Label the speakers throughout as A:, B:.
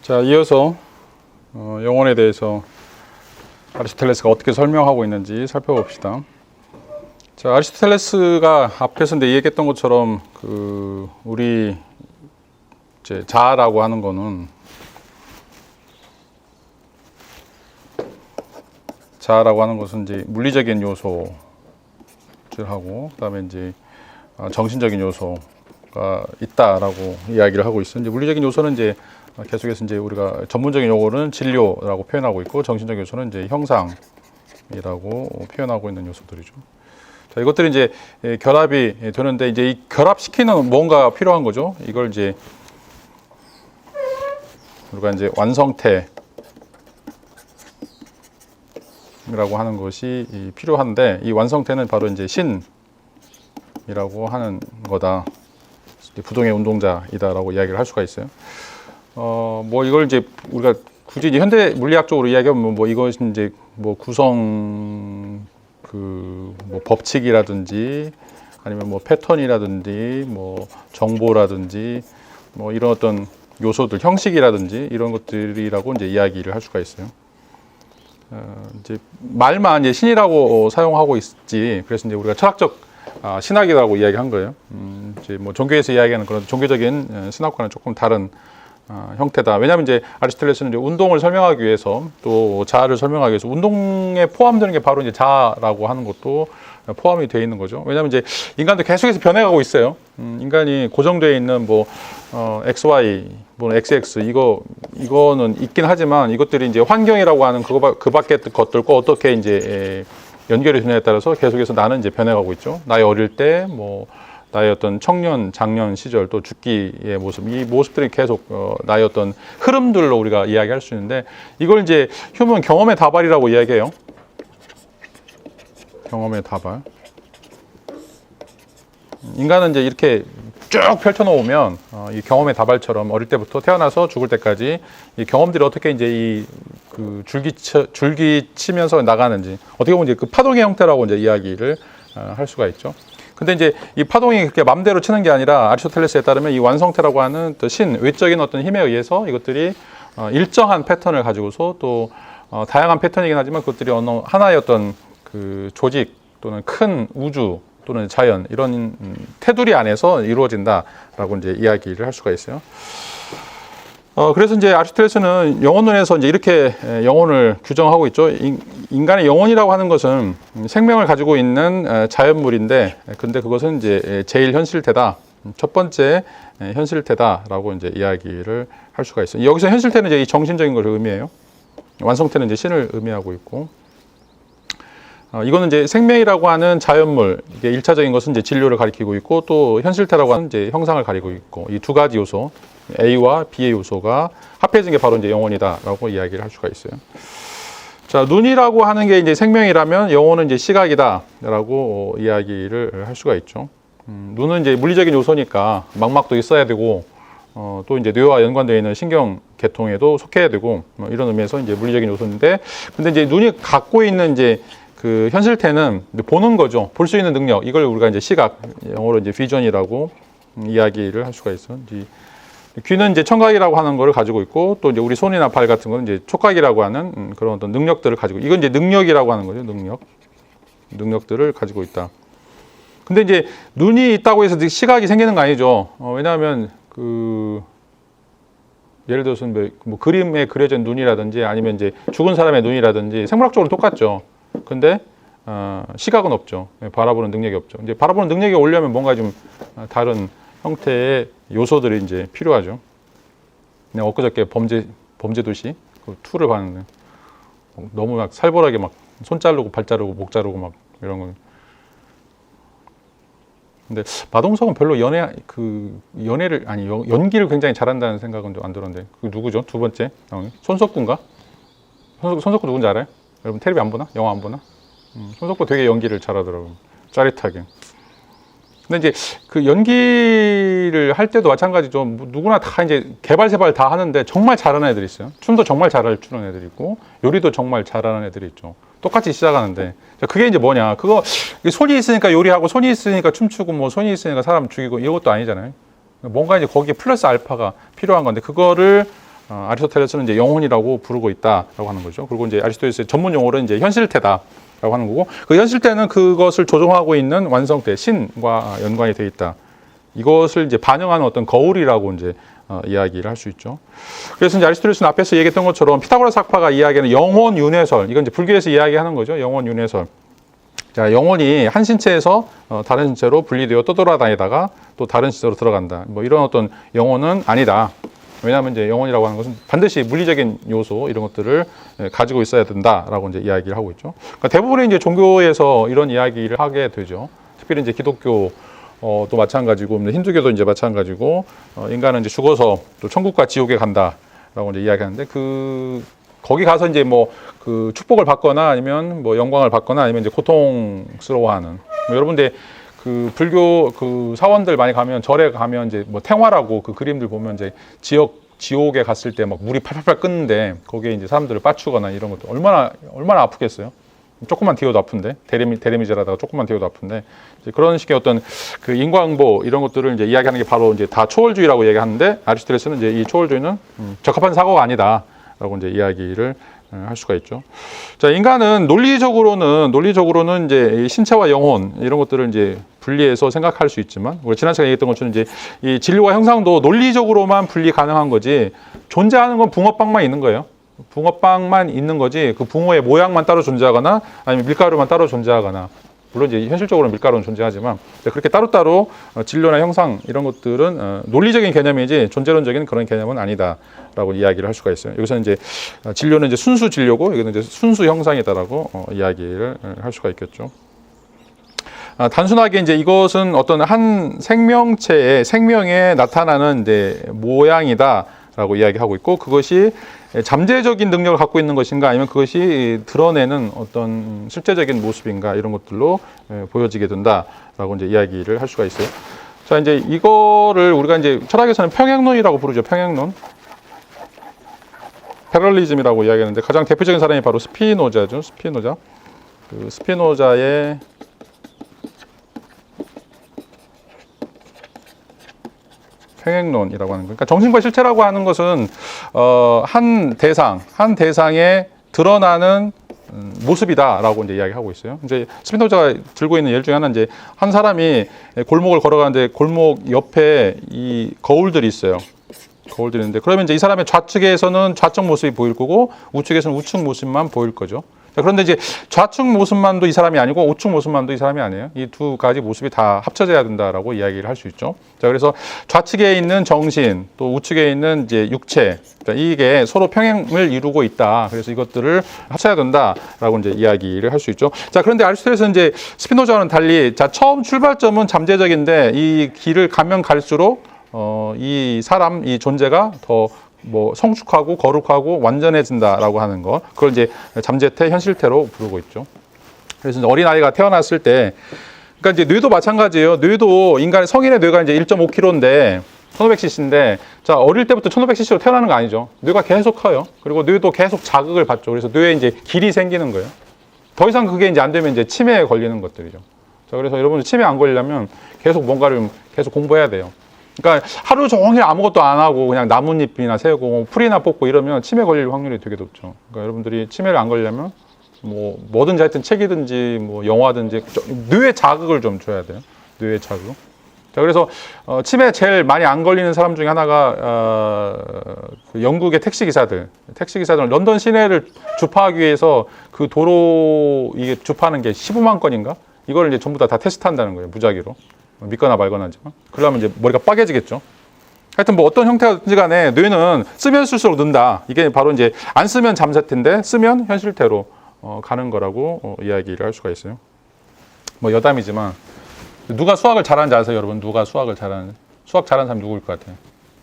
A: 자, 이어서 영혼에 대해서 아리스토텔레스가 어떻게 설명하고 있는지 살펴봅시다. 자, 아리스토텔레스가 앞에서 얘기했던 것처럼 우리 이제 자아라고 하는 거는 이제 물리적인 요소를 하고 그다음에 이제 정신적인 요소가 있다라고 이야기를 하고 있어요. 이제 물리적인 요소는 이제 계속해서 이제 우리가 전문적인 용어로는 진료라고 표현하고 있고 정신적인 요소는 이제 형상이라고 표현하고 있는 요소들이죠. 자, 이것들이 이제 결합이 되는데 이제 이 결합시키는 뭔가 필요한 거죠. 이걸 이제 우리가 이제 완성태라고 하는 것이 필요한데 이 완성태는 바로 이제 신이라고 하는 거다. 부동의 운동자이다라고 이야기를 할 수가 있어요. 뭐 이걸 이제 우리가 굳이 이제 현대 물리학적으로 이야기하면 뭐 이것이 이제 뭐 구성 뭐 법칙이라든지 아니면 뭐 패턴이라든지 뭐 정보라든지 뭐 이런 어떤 요소들 형식이라든지 이런 것들이라고 이제 이야기를 할 수가 있어요. 이제 말만 이제 신이라고 사용하고 있지. 그래서 이제 우리가 철학적 신학이라고 이야기한 거예요. 이제 뭐 종교에서 이야기하는 그런 종교적인 신학과는 조금 다른 형태다. 왜냐하면 이제 아리스토텔레스는 이제 운동을 설명하기 위해서 또 자아를 설명하기 위해서 운동에 포함되는 게 바로 이제 자아라고 하는 것도 포함이 되어 있는 거죠. 왜냐하면 이제 인간도 계속해서 변해가고 있어요. 인간이 고정되어 있는 뭐 XY, 뭐 XX 이거는 있긴 하지만 이것들이 이제 환경이라고 하는 그 밖의 것들과 어떻게 이제 연결이 되느냐에 따라서 계속해서 나는 이제 변해가고 있죠. 나의 어릴 때 뭐 나의 어떤 청년, 장년 시절 또 죽기의 모습, 이 모습들이 계속 나의 어떤 흐름들로 우리가 이야기할 수 있는데 이걸 이제 휴먼 경험의 다발이라고 이야기해요. 경험의 다발. 인간은 이제 이렇게 쭉 펼쳐놓으면 이 경험의 다발처럼 어릴 때부터 태어나서 죽을 때까지 이 경험들이 어떻게 이제 줄기 치면서 나가는지 어떻게 보면 이제 그 파동의 형태라고 이제 이야기를 할 수가 있죠. 근데 이제 이 파동이 그렇게 맘대로 치는 게 아니라 아리스토텔레스에 따르면 이 완성태라고 하는 또 외적인 어떤 힘에 의해서 이것들이 일정한 패턴을 가지고서 또 다양한 패턴이긴 하지만 그것들이 어느 하나의 어떤 그 조직 또는 큰 우주 또는 자연 이런 테두리 안에서 이루어진다라고 이제 이야기를 할 수가 있어요. 그래서 이제 아리스토텔레스는 영혼론에서 이제 이렇게 영혼을 규정하고 있죠. 인간의 영혼이라고 하는 것은 생명을 가지고 있는 자연물인데, 근데 그것은 이제 제일 현실태다. 첫 번째 현실태다라고 이제 이야기를 할 수가 있어요. 여기서 현실태는 이제 이 정신적인 걸 의미해요. 완성태는 이제 신을 의미하고 있고. 이거는 이제 생명이라고 하는 자연물, 이게 1차적인 것은 이제 진료를 가리키고 있고 또 현실태라고 하는 이제 형상을 가리고 있고 이 두 가지 요소, A와 B의 요소가 합해진 게 바로 이제 영혼이다라고 이야기를 할 수가 있어요. 자, 눈이라고 하는 게 이제 생명이라면 영혼은 이제 시각이다라고 이야기를 할 수가 있죠. 눈은 이제 물리적인 요소니까 망막도 있어야 되고 또 이제 뇌와 연관되어 있는 신경 계통에도 속해야 되고 뭐 이런 의미에서 이제 물리적인 요소인데 근데 이제 눈이 갖고 있는 이제 그 현실태는 보는 거죠. 볼 수 있는 능력. 이걸 우리가 이제 시각, 영어로 이제 비전이라고 이야기를 할 수가 있어요. 귀는 이제 청각이라고 하는 거를 가지고 있고 또 이제 우리 손이나 발 같은 거는 이제 촉각이라고 하는 그런 어떤 능력들을 가지고 이건 이제 능력이라고 하는 거죠. 능력들을 가지고 있다. 근데 이제 눈이 있다고 해서 시각이 생기는 거 아니죠. 왜냐하면 예를 들어서 뭐 그림에 그려진 눈이라든지 아니면 이제 죽은 사람의 눈이라든지 생물학적으로 똑같죠. 근데 시각은 없죠. 바라보는 능력이 없죠. 이제 바라보는 능력이 오려면 뭔가 좀 다른 형태의 요소들이 이제 필요하죠. 그냥 엊그저께 범죄도시 그 2를 봤는데 너무 막 살벌하게 막 손 자르고 발 자르고 목 자르고 막 이런 거. 근데 마동석은 별로 연기를 굉장히 잘한다는 생각은 좀 안 들었는데 그 누구죠? 두 번째 손석구인가? 손석구 누군지 알아요? 여러분 텔레비 안 보나? 영화 안 보나? 손석구 되게 연기를 잘하더라고요. 짜릿하게. 근데 이제 그 연기를 할 때도 마찬가지죠. 누구나 다 이제 개발세발 다 하는데 정말 잘하는 애들이 있어요. 춤도 정말 잘 추는 애들이 있고 요리도 정말 잘하는 애들이 있죠. 똑같이 시작하는데 그게 이제 뭐냐? 그거 손이 있으니까 요리하고 손이 있으니까 춤추고 뭐 손이 있으니까 사람 죽이고 이것도 아니잖아요. 뭔가 이제 거기에 플러스 알파가 필요한 건데 그거를 아리스토텔레스는 이제 영혼이라고 부르고 있다라고 하는 거죠. 그리고 이제 아리스토텔레스의 전문 용어는 이제 현실태다라고 하는 거고, 그 현실태는 그것을 조종하고 있는 완성태, 신과 연관이 되어 있다. 이것을 이제 반영하는 어떤 거울이라고 이제 이야기를 할 수 있죠. 그래서 이제 아리스토텔레스는 앞에서 얘기했던 것처럼 피타고라스 학파가 이야기하는 영혼 윤회설, 이건 이제 불교에서 이야기하는 거죠. 영혼 윤회설. 자, 영혼이 한 신체에서 다른 신체로 분리되어 떠돌아다니다가 또 다른 신체로 들어간다. 뭐 이런 어떤 영혼은 아니다. 왜냐하면 이제 영혼이라고 하는 것은 반드시 물리적인 요소 이런 것들을 가지고 있어야 된다라고 이제 이야기를 하고 있죠. 그러니까 대부분의 이제 종교에서 이런 이야기를 하게 되죠. 특별히 이제 기독교 또 마찬가지고 힌두교도 이제 마찬가지고 인간은 이제 죽어서 또 천국과 지옥에 간다라고 이제 이야기하는데 거기 가서 이제 뭐 그 축복을 받거나 아니면 뭐 영광을 받거나 아니면 이제 고통스러워하는 여러분들 그 불교 그 사원들 많이 가면 절에 가면 이제 뭐 탱화라고 그 그림들 보면 이제 지옥에 갔을 때 막 물이 팔팔팔 끓는데 거기에 이제 사람들을 빠추거나 이런 것도 얼마나 아프겠어요. 조금만 튀어도 아픈데 데레미제라다가 조금만 튀어도 아픈데 이제 그런 식의 어떤 그 인과응보 이런 것들을 이제 이야기하는 게 바로 이제 다 초월주의라고 얘기하는데 아리스토텔레스는 이제 이 초월주의는 적합한 사고가 아니다라고 이제 이야기를 할 수가 있죠. 자, 인간은 논리적으로는 이제 신체와 영혼 이런 것들을 이제 분리해서 생각할 수 있지만 우리 지난 시간에 얘기했던 것처럼 이제 이 진리와 형상도 논리적으로만 분리 가능한 거지 존재하는 건 붕어빵만 있는 거예요. 붕어빵만 있는 거지 그 붕어의 모양만 따로 존재하거나 아니면 밀가루만 따로 존재하거나 물론 이제 현실적으로는 밀가루는 존재하지만 그렇게 따로따로 진료나 형상 이런 것들은 논리적인 개념이지 존재론적인 그런 개념은 아니다라고 이야기를 할 수가 있어요. 여기서 이제 진료는 이제 순수 진료고 여기는 이제 순수 형상이다라고 이야기를 할 수가 있겠죠. 단순하게 이제 이것은 어떤 한 생명체의 생명에 나타나는 이제 모양이다라고 이야기하고 있고 그것이 잠재적인 능력을 갖고 있는 것인가 아니면 그것이 드러내는 어떤 실제적인 모습인가 이런 것들로 보여지게 된다라고 이제 이야기를 할 수가 있어요. 자, 이제 이거를 우리가 이제 철학에서는 평행론이라고 부르죠. 평행론. 패럴리즘이라고 이야기하는데 가장 대표적인 사람이 바로 스피노자죠. 스피노자. 그 스피노자의 평행론이라고 하는 거예요. 그러니까 정신과 실체라고 하는 것은 한 대상에 드러나는 모습이다라고 이제 이야기하고 있어요. 이제 스피노자가 들고 있는 예를 중에 하나는 이제 한 사람이 골목을 걸어가는데 골목 옆에 이 거울들이 있어요. 거울들이 있는데 그러면 이제 이 사람의 좌측에서는 좌측 모습이 보일 거고 우측에서는 우측 모습만 보일 거죠. 그런데 이제 좌측 모습만도 이 사람이 아니고 우측 모습만도 이 사람이 아니에요. 이 두 가지 모습이 다 합쳐져야 된다라고 이야기를 할 수 있죠. 자, 그래서 좌측에 있는 정신, 또 우측에 있는 이제 육체, 이게 서로 평행을 이루고 있다. 그래서 이것들을 합쳐야 된다라고 이제 이야기를 할 수 있죠. 자, 그런데 아리스토텔레스는 이제 스피노자와는 달리, 자, 처음 출발점은 잠재적인데 이 길을 가면 갈수록 이 사람, 이 존재가 더 뭐 성숙하고 거룩하고 완전해진다라고 하는 거, 그걸 이제 잠재태, 현실태로 부르고 있죠. 그래서 이제 어린아이가 태어났을 때, 그러니까 이제 뇌도 마찬가지예요. 뇌도 인간의 성인의 뇌가 이제 1.5kg인데 1500cc인데, 자, 어릴 때부터 1500cc로 태어나는 거 아니죠. 뇌가 계속 커요. 그리고 뇌도 계속 자극을 받죠. 그래서 뇌에 이제 길이 생기는 거예요. 더 이상 그게 이제 안 되면 이제 치매에 걸리는 것들이죠. 자, 그래서 여러분들 치매 안 걸리려면 계속 뭔가를 계속 공부해야 돼요. 그러니까 하루 종일 아무것도 안 하고 그냥 나뭇잎이나 세고 풀이나 뽑고 이러면 치매 걸릴 확률이 되게 높죠. 그러니까 여러분들이 치매를 안 걸리려면 뭐든지 하여튼 책이든지 뭐 영화든지 뇌에 자극을 좀 줘야 돼요. 뇌에 자극. 자, 그래서 치매 제일 많이 안 걸리는 사람 중에 하나가 그 영국의 택시기사들 런던 시내를 주파하기 위해서 그 도로 이게 주파하는 게 15만 건인가? 이걸 이제 전부 다 테스트한다는 거예요. 무작위로. 믿거나 말거나 하지만. 그러면 이제 머리가 빠개지겠죠. 하여튼 뭐 어떤 형태든지 간에 뇌는 쓰면 쓸수록 는다. 이게 바로 이제 안 쓰면 잠재태인데 쓰면 현실태로 가는 거라고 이야기를 할 수가 있어요. 뭐 여담이지만 누가 수학을 잘하는지 아세요, 여러분? 누가 수학을 잘하는지? 수학 잘하는 사람 누구일 것 같아요?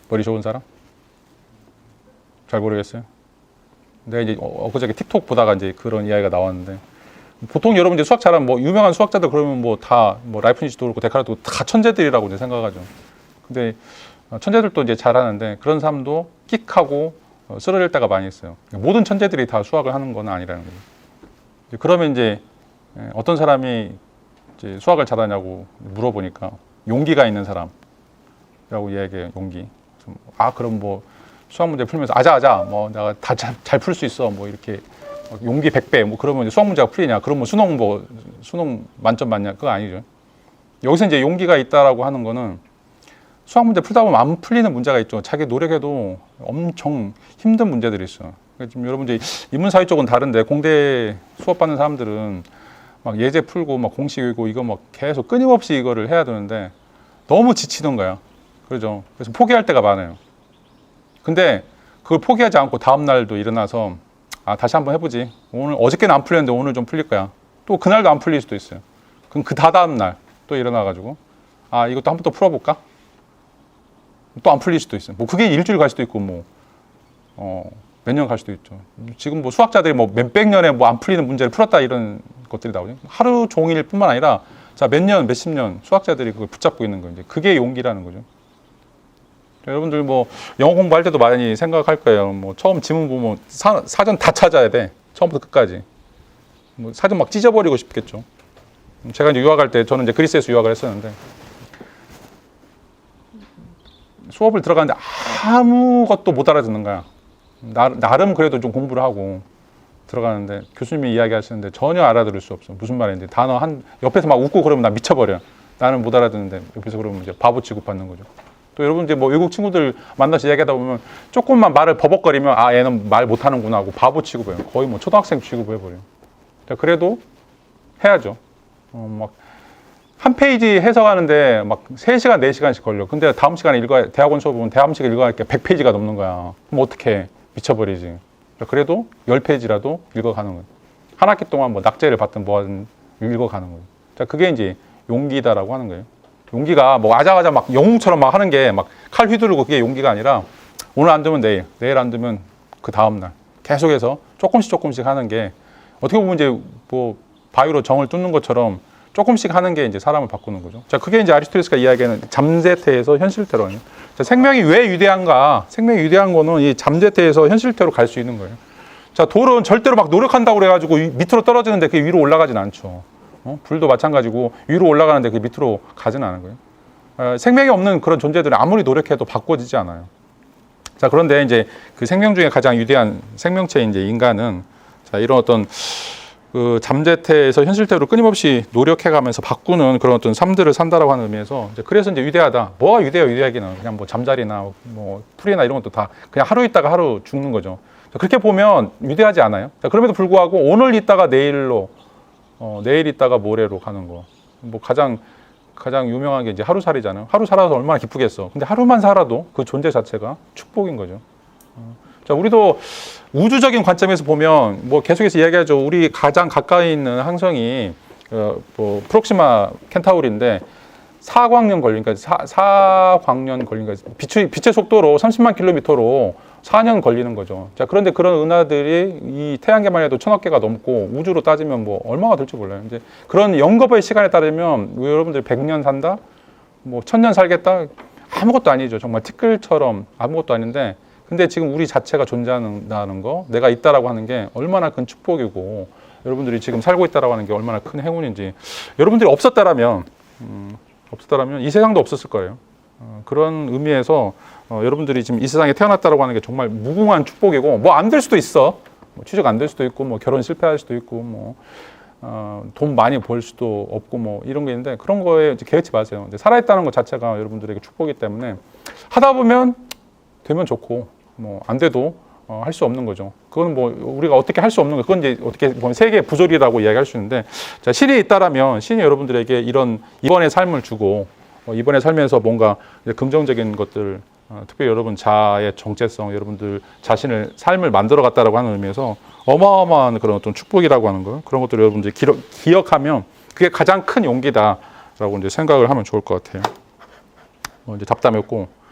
A: 머리 좋은 사람? 잘 모르겠어요. 내가 이제 엊그저께 틱톡 보다가 이제 그런 이야기가 나왔는데 보통 여러분 이제 수학 잘하면 뭐 유명한 수학자들 그러면 뭐 다 뭐 라이프니츠도 그렇고 데카르트도 다 천재들이라고 이제 생각하죠. 근데 천재들도 이제 잘하는데 그런 사람도 끽하고 쓰러질 때가 많이 있어요. 모든 천재들이 다 수학을 하는 건 아니라는 거예요. 그러면 이제 어떤 사람이 이제 수학을 잘하냐고 물어보니까 용기가 있는 사람이라고 이야기해요. 용기. 그럼 뭐 수학 문제 풀면서 아자아자 뭐 내가 다 잘 풀 수 있어 뭐 이렇게 용기 100배 뭐 그러면 수학 문제가 풀리냐? 그러면 수능 만점 맞냐? 그거 아니죠. 여기서 이제 용기가 있다라고 하는 거는 수학 문제 풀다 보면 안 풀리는 문제가 있죠. 자기 노력해도 엄청 힘든 문제들이 있어요. 그러니까 지금 여러분들이 인문사회 쪽은 다른데 공대 수업 받는 사람들은 막 예제 풀고 막 공식이고 이거 막 계속 끊임없이 이거를 해야 되는데 너무 지치는 거야. 그렇죠. 그래서 포기할 때가 많아요. 근데 그걸 포기하지 않고 다음 날도 일어나서 아 다시 한번 해보지. 오늘 어저께는 안 풀렸는데 오늘 좀 풀릴 거야. 또 그날도 안 풀릴 수도 있어요. 그럼 그 다다음 날 또 일어나가지고 아 이것도 한번 더 풀어볼까? 또 안 풀릴 수도 있어요. 뭐 그게 일주일 갈 수도 있고 뭐 몇 년 갈 수도 있죠. 지금 뭐 수학자들이 뭐 몇백 년에 뭐 안 풀리는 문제를 풀었다 이런 것들이 나오죠. 하루 종일뿐만 아니라 자 몇 년, 몇십 년 수학자들이 그걸 붙잡고 있는 거예요. 이제 그게 용기라는 거죠. 여러분들 뭐 영어 공부할 때도 많이 생각할 거예요. 뭐 처음 지문 보면 사전 다 찾아야 돼. 처음부터 끝까지. 뭐 사전 막 찢어버리고 싶겠죠. 제가 이제 유학할 때 저는 이제 그리스에서 유학을 했었는데 수업을 들어가는데 아무것도 못 알아듣는 거야. 나름 그래도 좀 공부를 하고 들어가는데 교수님이 이야기하시는데 전혀 알아들을 수 없어. 무슨 말인지 단어 옆에서 막 웃고 그러면 나 미쳐버려. 나는 못 알아듣는데 옆에서 그러면 이제 바보 취급받는 거죠. 또 여러분 이제 뭐 외국 친구들 만나서 이야기하다 보면 조금만 말을 버벅거리면 아 얘는 말 못하는구나 하고 바보 취급해요. 거의 뭐 초등학생 취급을 해버려요. 그래도 해야죠. 막 한 페이지 해석하는데 막 3시간, 4시간씩 걸려. 근데 다음 시간에 대학원 수업 보면 다음 시간에 읽어야 할 게 100페이지가 넘는 거야. 그럼 어떡해. 미쳐버리지. 그래도 10페이지라도 읽어가는 거예요. 한 학기 동안 뭐 낙제를 받든 뭐하든 읽어가는 거예요. 자, 그게 이제 용기다라고 하는 거예요. 용기가 뭐 아자아자 막 영웅처럼 막 하는 게 막 칼 휘두르고 그게 용기가 아니라 오늘 안 되면 내일 안 되면 그 다음날 계속해서 조금씩 하는 게 어떻게 보면 이제 뭐 바위로 정을 뚫는 것처럼 조금씩 하는 게 이제 사람을 바꾸는 거죠. 자, 그게 이제 아리스토텔레스가 이야기하는 잠재태에서 현실태로예요. 자, 생명이 왜 위대한가? 생명이 위대한 거는 이 잠재태에서 현실태로 갈 수 있는 거예요. 자, 돌은 절대로 막 노력한다고 그래가지고 밑으로 떨어지는데 그게 위로 올라가진 않죠. 불도 마찬가지고 위로 올라가는데 그게 밑으로 가지는 않은 거예요. 생명이 없는 그런 존재들은 아무리 노력해도 바꿔지지 않아요. 자, 그런데 이제 그 생명 중에 가장 위대한 생명체인 이제 인간은 자, 이런 어떤 그 잠재태에서 현실태로 끊임없이 노력해가면서 바꾸는 그런 어떤 삶들을 산다라고 하는 의미에서 이제 그래서 이제 위대하다. 뭐가 위대해요? 위대하기는 그냥 뭐 잠자리나 뭐 풀이나 이런 것도 다 그냥 하루 있다가 하루 죽는 거죠. 자, 그렇게 보면 위대하지 않아요. 자, 그럼에도 불구하고 오늘 있다가 내일로 내일 있다가 모레로 가는 거. 뭐 가장 유명한 게 이제 하루 살이잖아요. 하루 살아서 얼마나 기쁘겠어. 근데 하루만 살아도 그 존재 자체가 축복인 거죠. 자, 우리도 우주적인 관점에서 보면 뭐 계속해서 이야기하죠. 우리 가장 가까이 있는 항성이 뭐 프록시마 켄타우리인데 4광년 걸리니까 4광년 걸리니까 빛의 속도로 30만 킬로미터로 4년 걸리는 거죠. 자, 그런데 그런 은하들이 이 태양계만 해도 1000억 개가 넘고 우주로 따지면 뭐 얼마가 될지 몰라요. 이제 그런 영겁의 시간에 따르면 여러분들이 100년 산다, 뭐 1000년 살겠다, 아무것도 아니죠. 정말 티끌처럼 아무것도 아닌데, 근데 지금 우리 자체가 존재한다는 거, 내가 있다라고 하는 게 얼마나 큰 축복이고, 여러분들이 지금 살고 있다라고 하는 게 얼마나 큰 행운인지, 여러분들이 없었다라면 이 세상도 없었을 거예요. 그런 의미에서 여러분들이 지금 이 세상에 태어났다라고 하는 게 정말 무궁한 축복이고, 뭐 안 될 수도 있어. 뭐 취직 안 될 수도 있고, 뭐 결혼 실패할 수도 있고, 뭐 돈 많이 벌 수도 없고, 뭐 이런 게 있는데, 그런 거에 개의치 마세요. 살아있다는 것 자체가 여러분들에게 축복이기 때문에 하다 보면 되면 좋고, 뭐 안 돼도 할 수 없는 거죠. 그건 뭐 우리가 어떻게 할 수 없는 거. 그건 이제 어떻게 보면 세계의 부조리라고 이야기할 수 있는데, 자, 신이 있다라면 신이 여러분들에게 이런 이번의 삶을 주고, 이번에 살면서 뭔가 긍정적인 것들, 특별히 여러분 자아의 정체성, 여러분들 자신을 삶을 만들어갔다라고 하는 의미에서 어마어마한 그런 어떤 축복이라고 하는 거, 그런 것들을 여러분들이 기억하면 그게 가장 큰 용기다라고 이제 생각을 하면 좋을 것 같아요. 이제 잡담했고.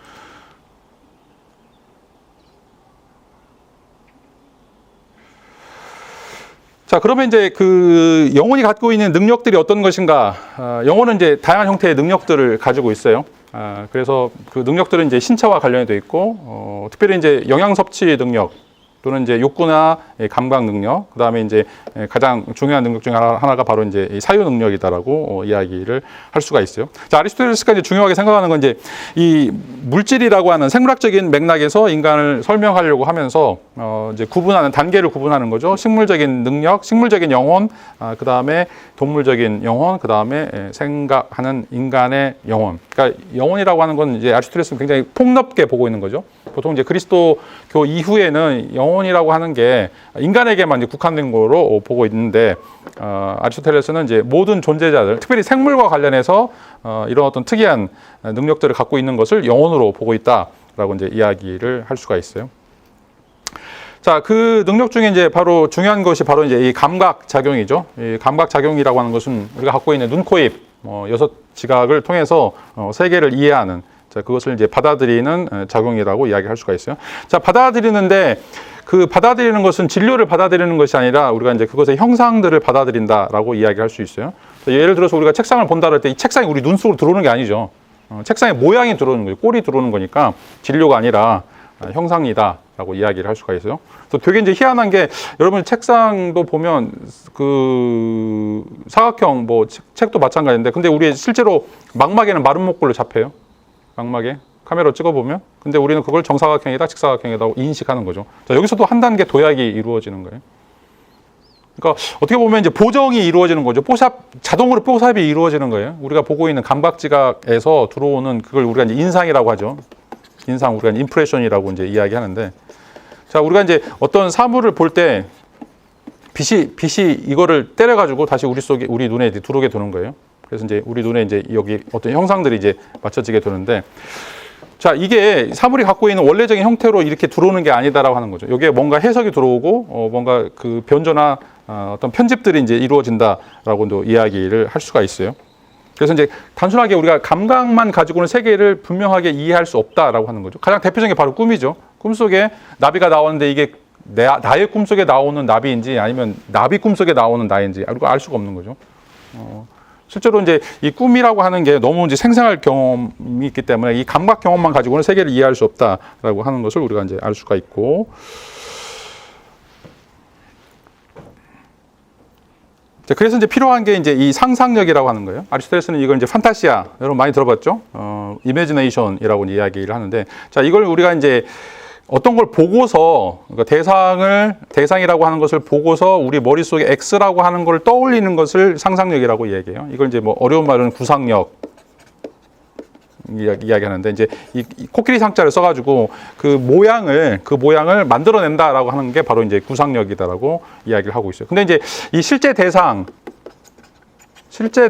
A: 자, 그러면 이제 그 영혼이 갖고 있는 능력들이 어떤 것인가? 영혼은 이제 다양한 형태의 능력들을 가지고 있어요. 그래서 그 능력들은 이제 신체와 관련이 돼 있고, 특별히 이제 영양 섭취 능력, 또는 이제 욕구나 감각 능력, 그 다음에 이제 가장 중요한 능력 중에 하나가 바로 이제 사유 능력이다라고 이야기를 할 수가 있어요. 자, 아리스토텔레스가 이제 중요하게 생각하는 건 이제 이 물질이라고 하는 생물학적인 맥락에서 인간을 설명하려고 하면서 이제 구분하는 단계를 구분하는 거죠. 식물적인 능력, 식물적인 영혼, 그 다음에 동물적인 영혼, 그 다음에 생각하는 인간의 영혼. 그러니까 영혼이라고 하는 건 이제 아리스토텔레스는 굉장히 폭넓게 보고 있는 거죠. 보통 이제 그리스도교 이후에는 영혼이라고 하는 게 인간에게만 이제 국한된 거로 보고 있는데 아리스토텔레스는 이제 모든 존재자들, 특별히 생물과 관련해서 이런 어떤 특이한 능력들을 갖고 있는 것을 영혼으로 보고 있다라고 이제 이야기를 할 수가 있어요. 자, 그 능력 중에 이제 바로 중요한 것이 바로 이제 이 감각 작용이죠. 이 감각 작용이라고 하는 것은 우리가 갖고 있는 눈, 코, 입, 여섯 지각을 통해서 세계를 이해하는, 자, 그것을 이제 받아들이는 작용이라고 이야기할 수가 있어요. 자, 받아들이는데 그 받아들이는 것은 진료를 받아들이는 것이 아니라 우리가 이제 그것의 형상들을 받아들인다라고 이야기할 수 있어요. 예를 들어서 우리가 책상을 본다 할 때 이 책상이 우리 눈 속으로 들어오는 게 아니죠. 책상의 모양이 들어오는 거예요. 꼴이 들어오는 거니까 진료가 아니라 형상이다라고 이야기를 할 수가 있어요. 그래서 되게 이제 희한한 게 여러분 책상도 보면 그 사각형 뭐 책도 마찬가지인데 근데 우리 실제로 망막에는 마른 목골로 잡혀요. 망막에 카메라로 찍어보면 근데 우리는 그걸 정사각형이다 직사각형이다 인식하는 거죠. 자, 여기서도 한 단계 도약이 이루어지는 거예요. 그러니까 어떻게 보면 이제 보정이 이루어지는 거죠. 자동으로 뽀샵이 이루어지는 거예요. 우리가 보고 있는 감각지각에서 들어오는 그걸 우리가 이제 인상이라고 하죠. 인상, 우리가 인프레션이라고 이제 이야기하는데, 자, 우리가 이제 어떤 사물을 볼 때 빛이 이거를 때려가지고 다시 우리 눈에 이제 들어오게 되는 거예요. 그래서 이제 우리 눈에 이제 여기 어떤 형상들이 이제 맞춰지게 되는데, 자, 이게 사물이 갖고 있는 원래적인 형태로 이렇게 들어오는 게 아니다라고 하는 거죠. 여기에 뭔가 해석이 들어오고, 뭔가 그 변조나 어떤 편집들이 이제 이루어진다라고도 이야기를 할 수가 있어요. 그래서 이제 단순하게 우리가 감각만 가지고는 세계를 분명하게 이해할 수 없다라고 하는 거죠. 가장 대표적인 게 바로 꿈이죠. 꿈속에 나비가 나오는데 이게 나의 꿈속에 나오는 나비인지 아니면 나비 꿈속에 나오는 나인지 알 수가 없는 거죠. 실제로 이제 이 꿈이라고 하는 게 너무 이제 생생할 경험이 있기 때문에 이 감각 경험만 가지고는 세계를 이해할 수 없다라고 하는 것을 우리가 이제 알 수가 있고. 그래서 이제 필요한 게 이제 이 상상력이라고 하는 거예요. 아리스토텔레스는 이걸 이제 판타시아, 여러분 많이 들어봤죠? 이미지네이션이라고 이야기를 하는데, 자, 이걸 우리가 이제 어떤 걸 보고서, 그러니까 대상이라고 하는 것을 보고서 우리 머릿속에 X라고 하는 걸 떠올리는 것을 상상력이라고 얘기해요. 이걸 이제 뭐 어려운 말은 구상력 이야기하는데, 이제 이 코끼리 상자를 써가지고 그 모양을 만들어낸다라고 하는 게 바로 이제 구상력이다라고 이야기를 하고 있어요. 근데 이제 이 실제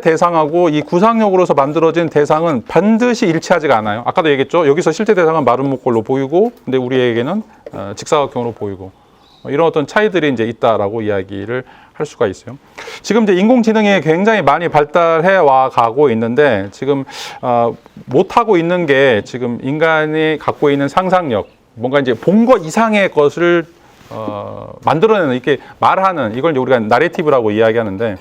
A: 대상하고 이 구상력으로서 만들어진 대상은 반드시 일치하지가 않아요. 아까도 얘기했죠. 여기서 실제 대상은 마른 목골로 보이고, 근데 우리에게는 직사각형으로 보이고, 이런 어떤 차이들이 이제 있다라고 이야기를 할 수가 있어요. 지금 이제 인공지능이 굉장히 많이 발달해 와 가고 있는데, 지금 못하고 있는 게 지금 인간이 갖고 있는 상상력, 뭔가 이제 본 것 이상의 것을 만들어내는, 이렇게 말하는, 이걸 이제 우리가 나레티브라고 이야기하는데,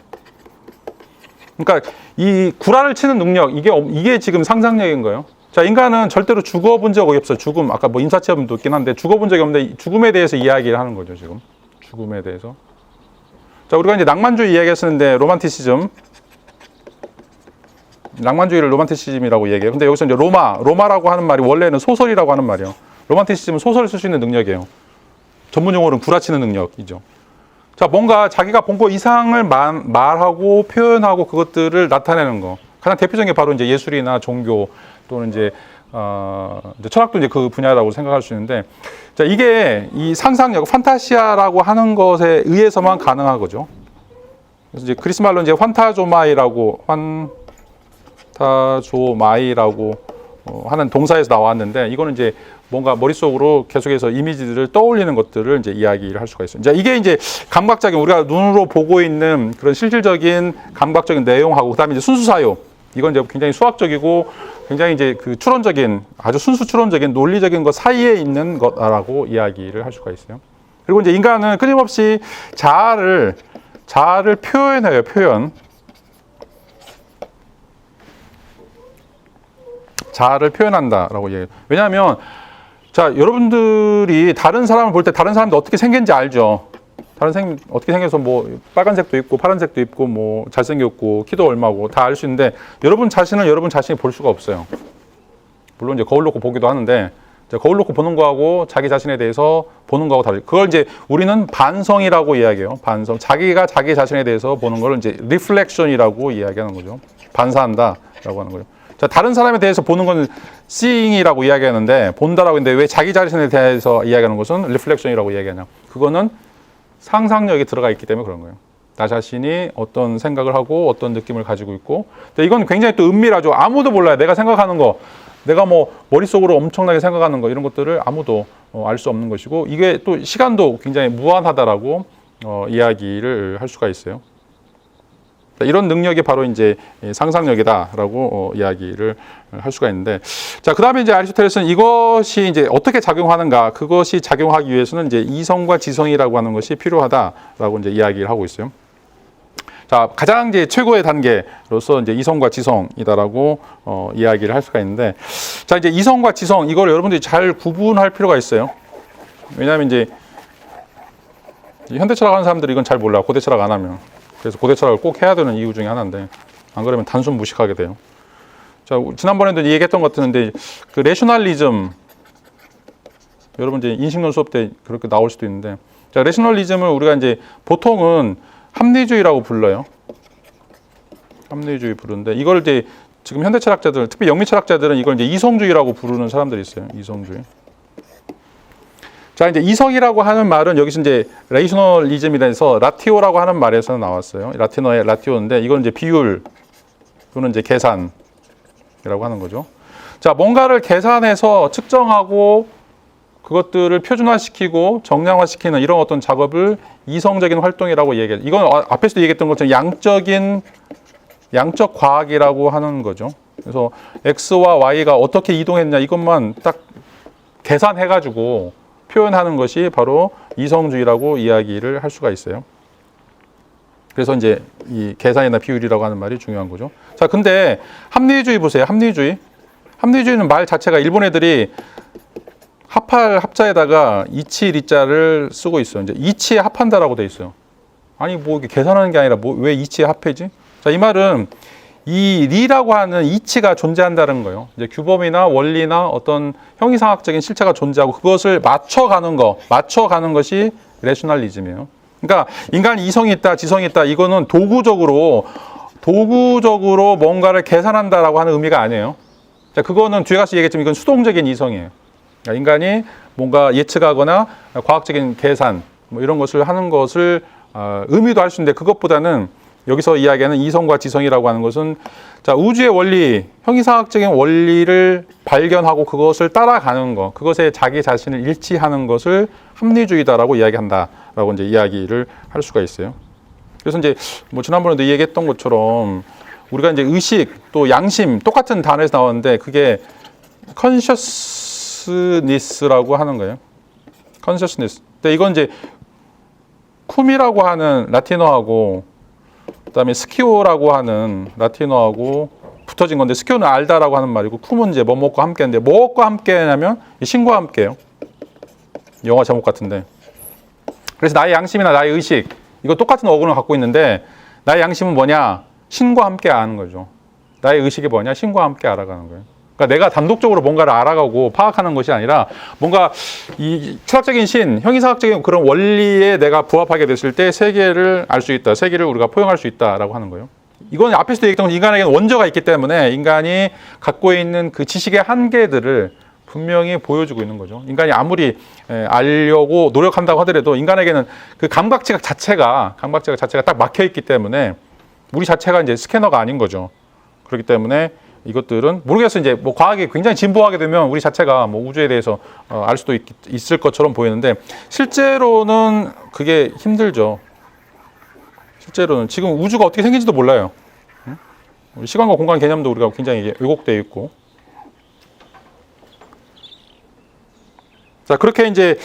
A: 그러니까 이 구라를 치는 능력, 이게 지금 상상력인 거예요. 자, 인간은 절대로 죽어본 적이 없어요. 죽음, 아까 뭐 인사체험도 있긴 한데 죽어본 적이 없는데 죽음에 대해서 이야기를 하는 거죠, 지금. 죽음에 대해서. 자, 우리가 이제 낭만주의 이야기했었는데 낭만주의를 로만티시즘이라고 얘기해요. 근데 여기서 이제 로마라고 하는 말이 원래는 소설이라고 하는 말이에요. 로만티시즘은 소설을 쓸 수 있는 능력이에요. 전문 용어로는 구라치는 능력이죠. 자, 뭔가 자기가 본 거 이상을 말하고 표현하고 그것들을 나타내는 거. 가장 대표적인 게 바로 이제 예술이나 종교 또는 이제 철학도 이제 그 분야라고 생각할 수 있는데, 자, 이게 이 상상력, 판타시아라고 하는 것에 의해서만 가능한 거죠. 그래서 이제 그리스 말로 이제 환타조마이라고 하는 동사에서 나왔는데, 이거는 이제 뭔가 머릿속으로 계속해서 이미지들을 떠올리는 것들을 이제 이야기를 할 수가 있어요. 자, 이게 이제 감각적인, 우리가 눈으로 보고 있는 그런 실질적인 감각적인 내용하고, 그 다음에 이제 순수사유. 이건 이제 굉장히 수학적이고 굉장히 이제 그 추론적인, 아주 순수 추론적인 논리적인 것 사이에 있는 거라고 이야기를 할 수가 있어요. 그리고 이제 인간은 끊임없이 자아를 표현해요, 표현. 자아를 표현한다라고 얘기해요. 왜냐하면 자, 여러분들이 다른 사람을 볼 때 다른 사람도 어떻게 생긴지 알죠? 어떻게 생겨서 뭐 빨간색도 있고 파란색도 있고 뭐 잘생겼고 키도 얼마고 다 알 수 있는데 여러분 자신을 여러분 자신이 볼 수가 없어요. 물론 이제 거울 놓고 보기도 하는데 거울 놓고 보는 거하고 자기 자신에 대해서 보는 거하고 다르죠. 그걸 이제 우리는 반성이라고 이야기해요. 반성. 자기가 자기 자신에 대해서 보는 걸 이제 리플렉션이라고 이야기하는 거죠. 반사한다라고 하는 거예요. 자, 다른 사람에 대해서 보는 건 seeing이라고 이야기하는데 본다라고 했는데 왜 자기 자신에 대해서 이야기하는 것은 리플렉션이라고 이야기하냐? 그거는 상상력이 들어가 있기 때문에 그런 거예요. 나 자신이 어떤 생각을 하고 어떤 느낌을 가지고 있고, 근데 이건 굉장히 또 은밀하죠. 아무도 몰라요. 내가 생각하는 거, 내가 뭐 머릿속으로 엄청나게 생각하는 거 이런 것들을 아무도 알 수 없는 것이고, 이게 또 시간도 굉장히 무한하다라고 이야기를 할 수가 있어요. 이런 능력이 바로 이제 상상력이다라고 이야기를 할 수가 있는데, 자, 그 다음에 이제 아리스토텔레스는 이것이 이제 어떻게 작용하는가, 그것이 작용하기 위해서는 이제 이성과 지성이라고 하는 것이 필요하다라고 이제 이야기를 하고 있어요. 자, 가장 이제 최고의 단계로서 이제 이성과 지성이다라고 이야기를 할 수가 있는데, 자, 이제 이성과 지성 이걸 여러분들이 잘 구분할 필요가 있어요. 왜냐하면 이제 현대 철학하는 사람들이 이건 잘 몰라. 고대 철학 안 하면. 그래서 고대 철학을 꼭 해야 되는 이유 중에 하나인데, 안 그러면 단순 무식하게 돼요. 자, 지난번에도 얘기했던 것 같은데, 그 레셔널리즘, 여러분 이제 인식론 수업 때 그렇게 나올 수도 있는데, 자, 레셔널리즘을 우리가 이제 보통은 합리주의라고 불러요. 합리주의 부르는데, 이걸 이제 지금 현대 철학자들, 특히 영미 철학자들은 이걸 이제 이성주의라고 부르는 사람들이 있어요. 이성주의. 자, 이제 이성이라고 하는 말은 여기서 이제 레이셔널리즘이라서 라티오라고 하는 말에서 나왔어요. 라틴어의 라티오인데, 이건 이제 비율 또는 이제 계산이라고 하는 거죠. 자, 뭔가를 계산해서 측정하고 그것들을 표준화시키고 정량화시키는 이런 어떤 작업을 이성적인 활동이라고 얘기해요. 이건 앞에서도 얘기했던 것처럼 양적 과학이라고 하는 거죠. 그래서 X와 Y가 어떻게 이동했냐 이것만 딱 계산해가지고 표현하는 것이 바로 이성주의라고 이야기를 할 수가 있어요. 그래서 이제 이 계산이나 비율이라고 하는 말이 중요한 거죠. 자, 근데 합리주의 보세요. 합리주의는 말 자체가 일본 애들이 합할 합자에다가 이치 리자를 쓰고 있어요. 이제 이치에 합한다라고 돼 있어요. 아니 뭐 이게 계산하는 게 아니라 뭐 왜 이치에 합해지? 자, 이 말은 이 리라고 하는 이치가 존재한다는 거예요. 이제 규범이나 원리나 어떤 형이상학적인 실체가 존재하고 그것을 맞춰가는 것이 레셔널리즘이에요. 그러니까 인간이 이성이 있다, 지성이 있다, 이거는 도구적으로 뭔가를 계산한다라고 하는 의미가 아니에요. 자, 그거는 뒤에 가서 얘기했지만 이건 수동적인 이성이에요. 그러니까 인간이 뭔가 예측하거나 과학적인 계산 뭐 이런 것을 하는 것을 의미도 할 수 있는데, 그것보다는 여기서 이야기하는 이성과 지성이라고 하는 것은, 자, 우주의 원리, 형이상학적인 원리를 발견하고 그것을 따라가는 것, 그것에 자기 자신을 일치하는 것을 합리주의다라고 이야기한다라고 이제 이야기를 할 수가 있어요. 그래서 이제 뭐 지난번에도 얘기했던 것처럼 우리가 이제 의식 또 양심 똑같은 단어에서 나왔는데 그게 consciousness라고 하는 거예요. consciousness. 근데 이건 이제 쿰이라고 하는 라틴어하고 그다음에 스키오라고 하는 라틴어하고 붙어진 건데, 스키오는 알다라고 하는 말이고 쿰은 이제 뭐뭐과 함께인데, 뭐과 함께냐면 신과 함께예요. 영화 제목 같은데. 그래서 나의 양심이나 나의 의식 이거 똑같은 어근을 갖고 있는데, 나의 양심은 뭐냐? 신과 함께 아는 거죠. 나의 의식이 뭐냐? 신과 함께 알아가는 거예요. 그러니까 내가 단독적으로 뭔가를 알아가고 파악하는 것이 아니라 뭔가 이 철학적인 신, 형이상학적인 그런 원리에 내가 부합하게 됐을 때 세계를 알 수 있다. 세계를 우리가 포용할 수 있다라고 하는 거예요. 이건 앞에서도 얘기했던 것처럼 인간에게는 원저가 있기 때문에 인간이 갖고 있는 그 지식의 한계들을 분명히 보여주고 있는 거죠. 인간이 아무리 알려고 노력한다고 하더라도 인간에게는 그 감각지각 자체가 딱 막혀 있기 때문에 우리 자체가 이제 스캐너가 아닌 거죠. 그렇기 때문에 이것들은 모르겠어요. 이제 뭐 과학이 굉장히 진보하게 되면 우리 자체가 뭐 우주에 대해서 알 수도 있을 것처럼 보이는데, 실제로는 그게 힘들죠. 실제로는 지금 우주가 어떻게 생긴지도 몰라요. 시간과 공간 개념도 우리가 굉장히 왜곡되어 있고. 자, 그렇게 이제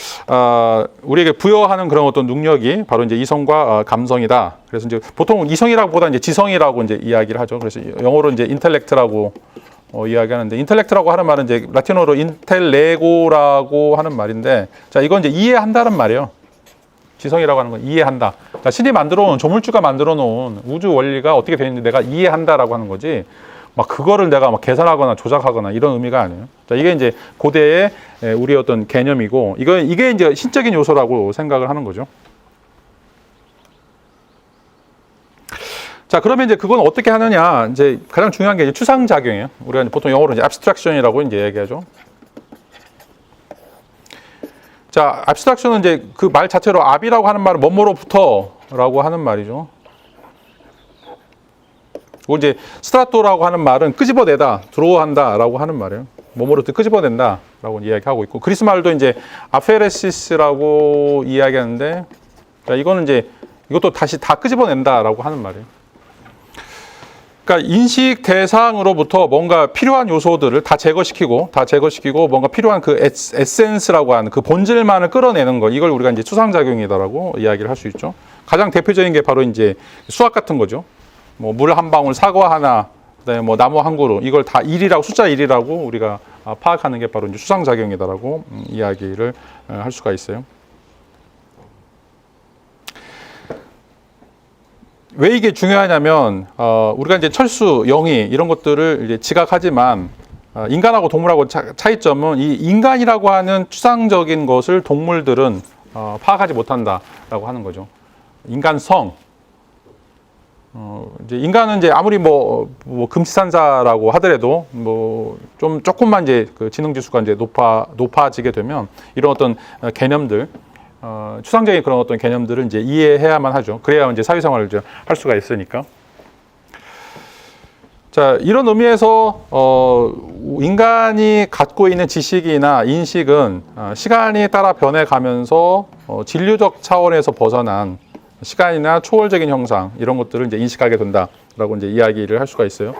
A: 우리에게 부여하는 그런 어떤 능력이 바로 이제 이성과 감성이다. 그래서 이제 보통 이성이라고보다 이제 지성이라고 이제 이야기를 하죠. 그래서 영어로 이제 인텔렉트라고 이야기하는데, 인텔렉트라고 하는 말은 이제 라틴어로 인텔레고라고 하는 말인데, 자, 이건 이제 이해한다는 말이에요. 지성이라고 하는 건 이해한다. 자, 신이 만들어 놓은, 조물주가 만들어 놓은 우주 원리가 어떻게 되어 있는지 내가 이해한다라고 하는 거지, 막 그거를 내가 막 계산하거나 조작하거나 이런 의미가 아니에요. 자, 이게 이제 고대의 우리의 어떤 개념이고, 이게 이제 신적인 요소라고 생각을 하는 거죠. 자, 그러면 이제 그건 어떻게 하느냐. 이제 가장 중요한 게 이제 추상작용이에요. 우리가 이제 보통 영어로 이제 abstraction이라고 이제 얘기하죠. 자, abstraction은 이제 그 말 자체로 ab이라고 하는 말은 뭐뭐로부터라고 하는 말이죠. 그리고 이제 스트라토라고 하는 말은 끄집어내다, 드로우한다라고 하는 말이에요. 뭐뭐로부터 끄집어낸다라고 이야기하고 있고, 그리스 말도 이제 아페레시스라고 이야기하는데, 자, 이거는 이제 이것도 다시 다 끄집어낸다라고 하는 말이에요. 그러니까 인식 대상으로부터 뭔가 필요한 요소들을 다 제거시키고 뭔가 필요한 그 에센스라고 하는 그 본질만을 끌어내는 거, 이걸 우리가 이제 추상작용이다라고 이야기를 할 수 있죠. 가장 대표적인 게 바로 이제 수학 같은 거죠. 뭐 물 한 방울, 사과 하나, 그다음에 뭐 나무 한 그루, 이걸 다 숫자 1이라고 우리가 파악하는 게 바로 이제 추상작용이다라고 이야기를 할 수가 있어요. 왜 이게 중요하냐면, 우리가 이제 철수, 영희 이런 것들을 이제 지각하지만, 인간하고 동물하고 차이점은 이 인간이라고 하는 추상적인 것을 동물들은 파악하지 못한다라고 하는 거죠. 인간성. 이제 인간은 이제 아무리 뭐 금시산자라고 하더라도 조금만 이제 그 지능 지수가 이제 높아지게 되면 이런 어떤 개념들, 추상적인 그런 어떤 개념들을 이제 이해해야만 하죠. 그래야 이제 사회생활을 이제 할 수가 있으니까. 자, 이런 의미에서 인간이 갖고 있는 지식이나 인식은 시간이 따라 변해가면서 진료적 차원에서 벗어난 시간이나 초월적인 형상, 이런 것들을 이제 인식하게 된다라고 이제 이야기를 할 수가 있어요.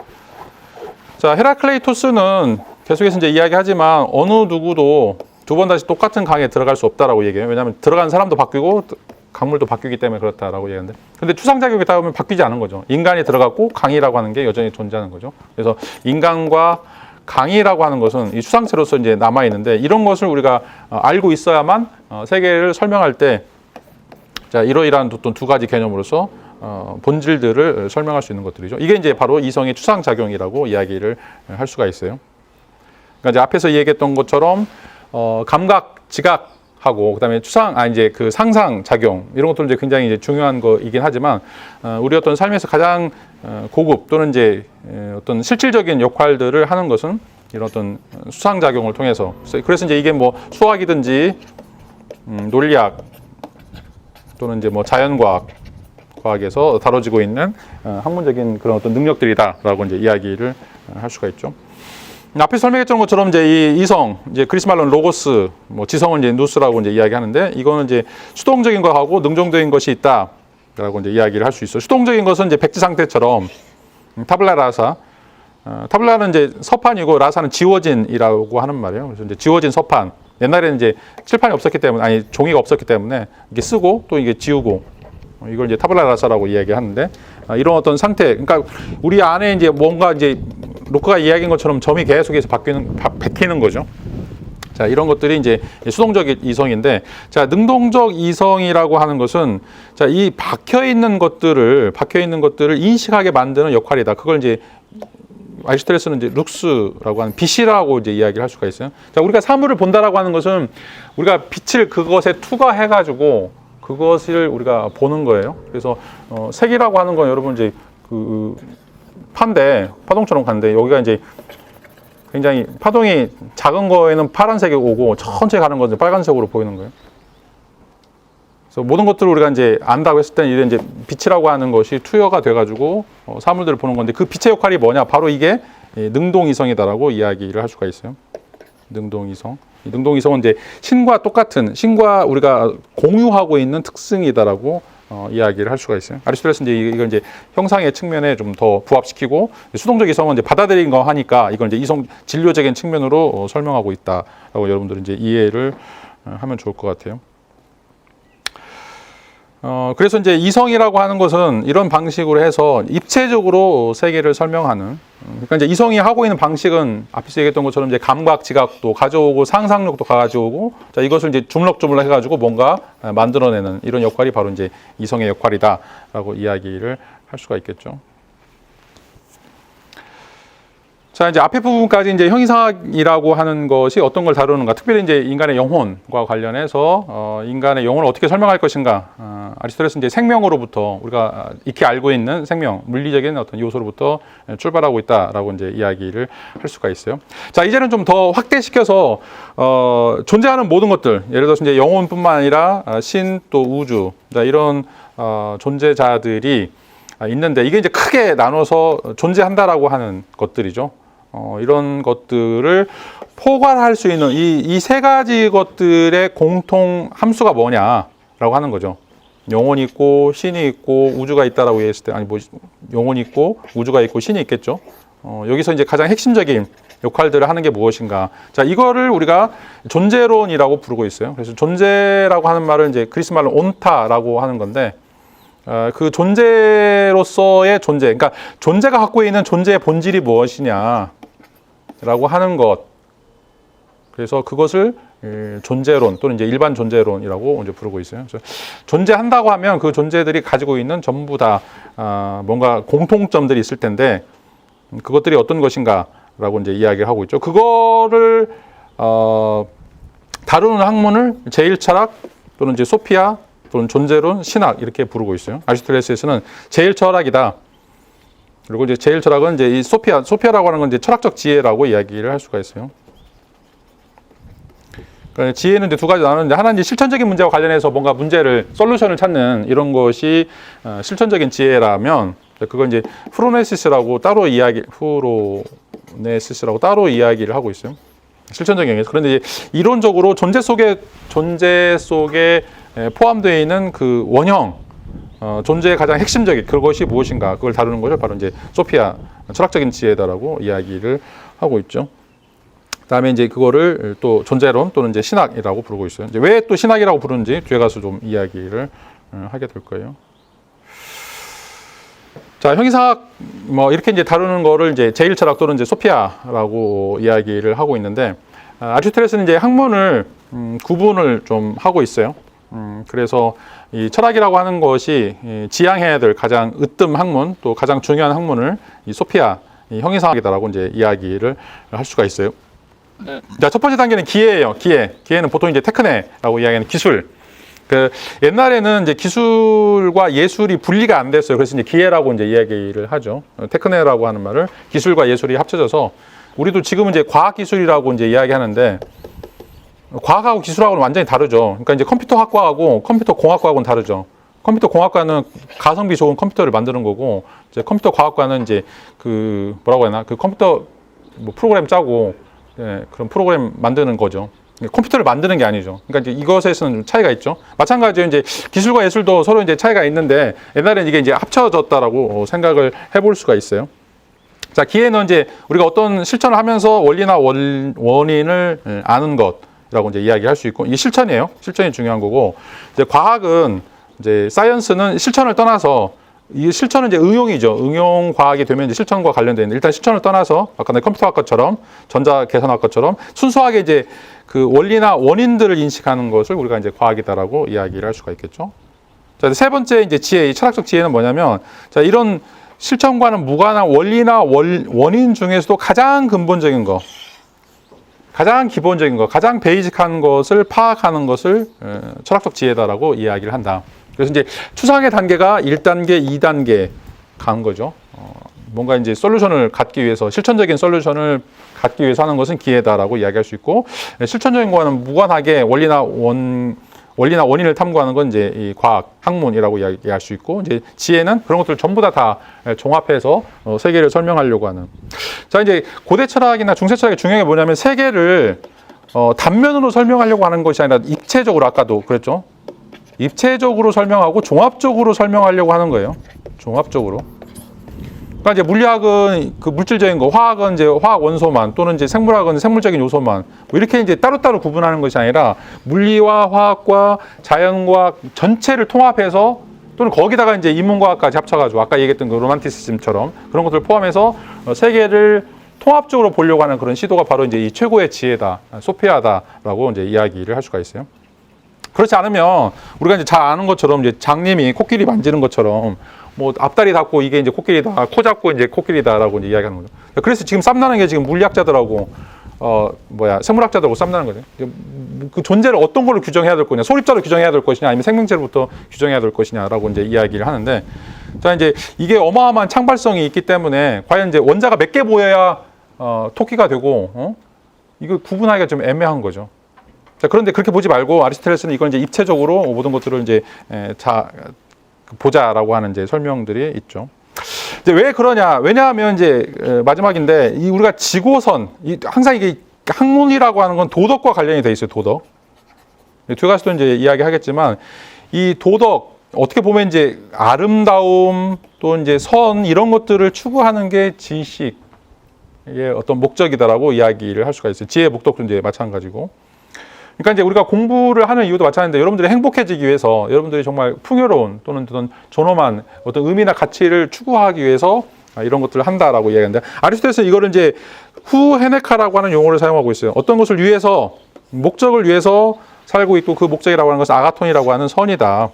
A: 자, 헤라클레이토스는 계속해서 이제 이야기하지만 어느 누구도 두 번 다시 똑같은 강에 들어갈 수 없다라고 얘기해요. 왜냐하면 들어간 사람도 바뀌고 강물도 바뀌기 때문에 그렇다라고 얘기하는데, 근데 추상작용이 닿으면 바뀌지 않은 거죠. 인간이 들어갔고 강이라고 하는 게 여전히 존재하는 거죠. 그래서 인간과 강이라고 하는 것은 이 추상체로서 이제 남아 있는데, 이런 것을 우리가 알고 있어야만 세계를 설명할 때, 자, 이러이러한 어떤 두 가지 개념으로서 본질들을 설명할 수 있는 것들이죠. 이게 이제 바로 이성의 추상작용이라고 이야기를 할 수가 있어요. 그러니까 이제 앞에서 얘기했던 것처럼 감각, 지각하고 그다음에 이제 그 상상 작용, 이런 것들은 이제 굉장히 이제 중요한 거이긴 하지만, 우리 어떤 삶에서 가장 고급 또는 이제 어떤 실질적인 역할들을 하는 것은 이런 어떤 수상 작용을 통해서. 그래서 이제 이게 뭐 수학이든지 논리학 또는 이제 뭐 과학에서 다뤄지고 있는 학문적인 그런 어떤 능력들이다라고 이제 이야기를 할 수가 있죠. 앞에 설명했던 것처럼 이제 이 이성, 이제 그리스 말로는 로고스, 뭐 지성은 이제 누스라고 이제 이야기하는데, 이거는 이제 수동적인 것하고 능동적인 것이 있다라고 이제 이야기를 할 수 있어. 수동적인 것은 이제 백지 상태처럼 타블라 라사, 타블라는 이제 서판이고 라사는 지워진이라고 하는 말이에요. 그래서 이제 지워진 서판. 옛날에는 이제 칠판이 없었기 때문에, 종이가 없었기 때문에 이게 쓰고 또 이게 지우고, 이걸 이제 타블라 라사라고 이야기하는데, 이런 어떤 상태, 그러니까 우리 안에 이제 뭔가 이제 로크가 이야기한 것처럼 점이 계속해서 바뀌는 거죠. 자, 이런 것들이 이제 수동적 이성인데, 자, 능동적 이성이라고 하는 것은, 자, 이 박혀 있는 것들을 인식하게 만드는 역할이다. 그걸 이제 아리스토텔레스는 이제 룩스라고 하는 빛이라고 이제 이야기를 할 수가 있어요. 자, 우리가 사물을 본다라고 하는 것은 우리가 빛을 그것에 투과해가지고 그것을 우리가 보는 거예요. 그래서 색이라고 하는 건 여러분 이제 그 파동처럼 가는데, 여기가 이제 굉장히 파동이 작은 거에는 파란색이 오고 천천히 가는 건 이제 빨간색으로 보이는 거예요. 그래서 모든 것들을 우리가 이제 안다고 했을 때는 이제 빛이라고 하는 것이 투여가 돼가지고 사물들을 보는 건데, 그 빛의 역할이 뭐냐? 바로 이게 능동이성이다라고 이야기를 할 수가 있어요. 능동이성. 이 능동이성은 이제 신과 우리가 공유하고 있는 특성이다라고 이야기를 할 수가 있어요. 아리스토텔레스는 이제 이걸 이제 형상의 측면에 좀 더 부합시키고, 수동적 이성은 이제 받아들인 거 하니까 이걸 이제 이성 진료적인 측면으로 설명하고 있다라고 여러분들은 이제 이해를 하면 좋을 것 같아요. 그래서 이제 이성이라고 하는 것은 이런 방식으로 해서 입체적으로 세계를 설명하는. 그러니까 이제 이성이 하고 있는 방식은 앞에서 얘기했던 것처럼 이제 감각, 지각도 가져오고 상상력도 가져오고, 자, 이것을 이제 주물럭주물럭 해가지고 뭔가 만들어내는 이런 역할이 바로 이제 이성의 역할이다라고 이야기를 할 수가 있겠죠. 자, 이제 앞에 부분까지 이제 형이상학이라고 하는 것이 어떤 걸 다루는가, 특별히 이제 인간의 영혼과 관련해서 인간의 영혼을 어떻게 설명할 것인가, 아리스토텔레스는 이제 생명으로부터 우리가 익히 알고 있는 생명, 물리적인 어떤 요소로부터 출발하고 있다라고 이제 이야기를 할 수가 있어요. 자, 이제는 좀 더 확대시켜서 존재하는 모든 것들, 예를 들어서 이제 영혼뿐만 아니라 신 또 우주, 자, 이런 존재자들이 있는데 이게 이제 크게 나눠서 존재한다라고 하는 것들이죠. 이런 것들을 포괄할 수 있는 이 세 가지 것들의 공통 함수가 뭐냐라고 하는 거죠. 영혼이 있고 신이 있고 우주가 있다라고 얘기했을 때, 아니 뭐 영혼이 있고 우주가 있고 신이 있겠죠. 여기서 이제 가장 핵심적인 역할들을 하는 게 무엇인가. 자, 이거를 우리가 존재론이라고 부르고 있어요. 그래서 존재라고 하는 말을 이제 그리스 말로 온타라고 하는 건데, 그 존재로서의 존재, 그러니까 존재가 갖고 있는 존재의 본질이 무엇이냐라고 하는 것. 그래서 그것을 존재론 또는 이제 일반 존재론이라고 이제 부르고 있어요. 그래서 존재한다고 하면 그 존재들이 가지고 있는 전부 다 뭔가 공통점들이 있을 텐데 그것들이 어떤 것인가라고 이제 이야기를 하고 있죠. 그거를 다루는 학문을 제일철학 또는 이제 소피아 또는 존재론, 신학 이렇게 부르고 있어요. 아리스토텔레스에서는 제일철학이다. 그리고 이제 제일철학은 이제 이 소피아라고 하는 건 이제 철학적 지혜라고 이야기를 할 수가 있어요. 그러니까 지혜는 이제 두 가지 나누는데, 하나는 이제 실천적인 문제와 관련해서 뭔가 문제를 솔루션을 찾는 이런 것이 실천적인 지혜라면, 그건 이제 후로네시스라고 따로 이야기를 하고 있어요. 실천적인 의미에서. 그런데 이제 이론적으로 존재 속에 포함되어 있는 그 원형, 존재의 가장 핵심적인 그것이 무엇인가, 그걸 다루는 것을 바로 이제 소피아, 철학적인 지혜다라고 이야기를 하고 있죠. 그다음에 이제 그거를 또 존재론 또는 이제 신학이라고 부르고 있어요. 이제 왜 또 신학이라고 부르는지 뒤에 가서 좀 이야기를 하게 될 거예요. 자, 형이상학 뭐 이렇게 이제 다루는 거를 이제 제일철학 또는 이제 소피아라고 이야기를 하고 있는데, 아리스토텔레스는 이제 학문을 구분을 좀 하고 있어요. 그래서 이 철학이라고 하는 것이 지향해야 될 가장 으뜸 학문, 또 가장 중요한 학문을 이 소피아, 이 형이상학이다라고 이제 이야기를 할 수가 있어요. 자, 첫 번째 단계는 기회예요. 기회는 보통 이제 테크네라고 이야기하는 기술. 그 옛날에는 이제 기술과 예술이 분리가 안 됐어요. 그래서 이제 기회라고 이제 이야기를 하죠. 테크네라고 하는 말을 기술과 예술이 합쳐져서, 우리도 지금은 이제 과학기술이라고 이제 이야기하는데, 과학하고 기술하고는 완전히 다르죠. 그러니까 이제 컴퓨터학과하고 컴퓨터공학과하고는 다르죠. 컴퓨터공학과는 가성비 좋은 컴퓨터를 만드는 거고, 이제 컴퓨터과학과는 이제 그 뭐라고 해야 하나, 그 컴퓨터 뭐 프로그램 짜고, 예, 그런 프로그램 만드는 거죠. 컴퓨터를 만드는 게 아니죠. 그러니까 이제 이것에서는 좀 차이가 있죠. 마찬가지로 이제 기술과 예술도 서로 이제 차이가 있는데, 옛날에는 이게 이제 합쳐졌다라고 생각을 해볼 수가 있어요. 자, 기회는 이제 우리가 어떤 실천을 하면서 원리나 원인을 아는 것이라고 이제 이야기할 수 있고, 이게 실천이에요. 실천이 중요한 거고, 이제 과학은 이제 사이언스는 실천을 떠나서, 이 실천은 이제 응용이죠. 응용 과학이 되면 이제 실천과 관련되어 있는데, 일단 실천을 떠나서 아까 내 컴퓨터학과처럼 전자 계산학과처럼 순수하게 이제 그 원리나 원인들을 인식하는 것을 우리가 이제 과학이다라고 이야기를 할 수가 있겠죠. 자, 세 번째 이제 지혜, 이 철학적 지혜는 뭐냐면, 자, 이런 실천과는 무관한 원리나 원인 중에서도 가장 근본적인 거, 가장 기본적인 거, 가장 베이직한 것을 파악하는 것을 철학적 지혜다라고 이야기를 한다. 그래서 이제 추상의 단계가 1단계, 2단계 가는 거죠. 뭔가 이제 솔루션을 갖기 위해서, 실천적인 솔루션을 갖기 위해서 하는 것은 기회다라고 이야기할 수 있고, 실천적인 거와는 무관하게 원리나 원인을 탐구하는 건 이제 이 과학, 학문이라고 이야기할 수 있고, 이제 지혜는 그런 것들을 전부 다 종합해서 세계를 설명하려고 하는. 자, 이제 고대 철학이나 중세 철학의 중요한 게 뭐냐면, 세계를 단면으로 설명하려고 하는 것이 아니라 입체적으로, 아까도 그랬죠. 입체적으로 설명하고 종합적으로 설명하려고 하는 거예요. 종합적으로. 그러니까 이제 물리학은 그 물질적인 거, 화학은 이제 화학 원소만, 또는 이제 생물학은 생물적인 요소만, 뭐 이렇게 이제 따로따로 구분하는 것이 아니라 물리와 화학과 자연과학 전체를 통합해서, 또는 거기다가 이제 인문과학까지 합쳐가지고 아까 얘기했던 그 로만티시즘처럼 그런 것들을 포함해서 세계를 통합적으로 보려고 하는 그런 시도가 바로 이제 이 최고의 지혜다, 소피아다라고 이제 이야기를 할 수가 있어요. 그렇지 않으면 우리가 이제 잘 아는 것처럼 이제 장님이 코끼리 만지는 것처럼 뭐 앞다리 닿고 이게 이제 코끼리다, 코 잡고 이제 코끼리다라고 이제 이야기하는 거죠. 그래서 지금 쌈나는 게 지금 물리학자들하고 생물학자들하고 쌈나는 거죠. 그 존재를 어떤 걸로 규정해야 될 거냐, 소립자로 규정해야 될 것이냐, 아니면 생명체로부터 규정해야 될 것이냐라고 이제 이야기를 하는데, 자 이제 이게 어마어마한 창발성이 있기 때문에 과연 이제 원자가 몇 개 모여야 토끼가 되고, 이거 구분하기가 좀 애매한 거죠. 자, 그런데 그렇게 보지 말고 아리스토텔레스는 이걸 이제 입체적으로 모든 것들을 이제 보자라고 하는 이제 설명들이 있죠. 이제 왜 그러냐? 왜냐하면 이제 마지막인데 우리가 지고선, 항상 이게 학문이라고 하는 건 도덕과 관련이 돼 있어요. 도덕. 뒤에 가서도 이제 이야기하겠지만 이 도덕 어떻게 보면 이제 아름다움 또 이제 선 이런 것들을 추구하는 게 지식의 어떤 목적이다라고 이야기를 할 수가 있어요. 지혜의 목적도 이제 마찬가지고. 그러니까 이제 우리가 공부를 하는 이유도 마찬가지인데 여러분들이 행복해지기 위해서, 여러분들이 정말 풍요로운 또는 어떤 존엄한 어떤 의미나 가치를 추구하기 위해서 이런 것들을 한다라고 이야기하는데, 아리스토텔레스는 이거를 이제 후헤네카라고 하는 용어를 사용하고 있어요. 어떤 것을 위해서, 목적을 위해서 살고 있고 그 목적이라고 하는 것은 아가톤이라고 하는 선이다.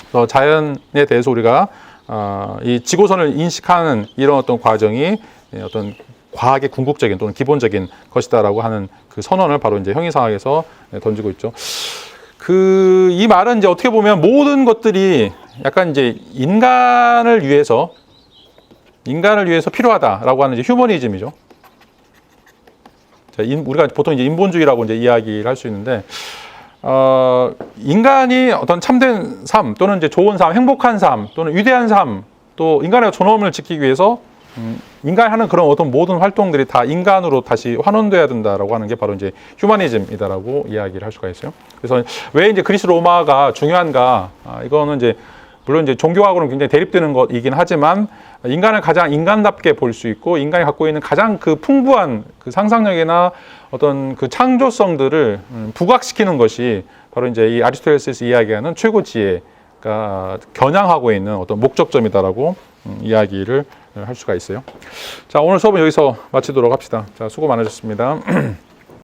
A: 그래서 자연에 대해서 우리가 이 지고선을 인식하는 이런 어떤 과정이 어떤 과학의 궁극적인 또는 기본적인 것이다라고 하는 그 선언을 바로 이제 형이상학에서 던지고 있죠. 이 말은 이제 어떻게 보면 모든 것들이 약간 이제 인간을 위해서 필요하다라고 하는 이제 휴머니즘이죠. 자, 우리가 보통 이제 인본주의라고 이제 이야기를 할 수 있는데, 인간이 어떤 참된 삶 또는 이제 좋은 삶, 행복한 삶 또는 위대한 삶, 또 인간의 존엄을 지키기 위해서 인간이 하는 그런 어떤 모든 활동들이 다 인간으로 다시 환원돼야 된다라고 하는 게 바로 이제 휴머니즘이다라고 이야기를 할 수가 있어요. 그래서 왜 이제 그리스 로마가 중요한가? 이거는 이제 물론 이제 종교하고는 굉장히 대립되는 것이긴 하지만 인간을 가장 인간답게 볼 수 있고 인간이 갖고 있는 가장 그 풍부한 그 상상력이나 어떤 그 창조성들을 부각시키는 것이 바로 이제 이 아리스토텔레스에서 이야기하는 최고 지혜가 겨냥하고 있는 어떤 목적점이다라고 이야기를 할 수가 있어요. 자, 오늘 수업은 여기서 마치도록 합시다. 자, 수고 많으셨습니다.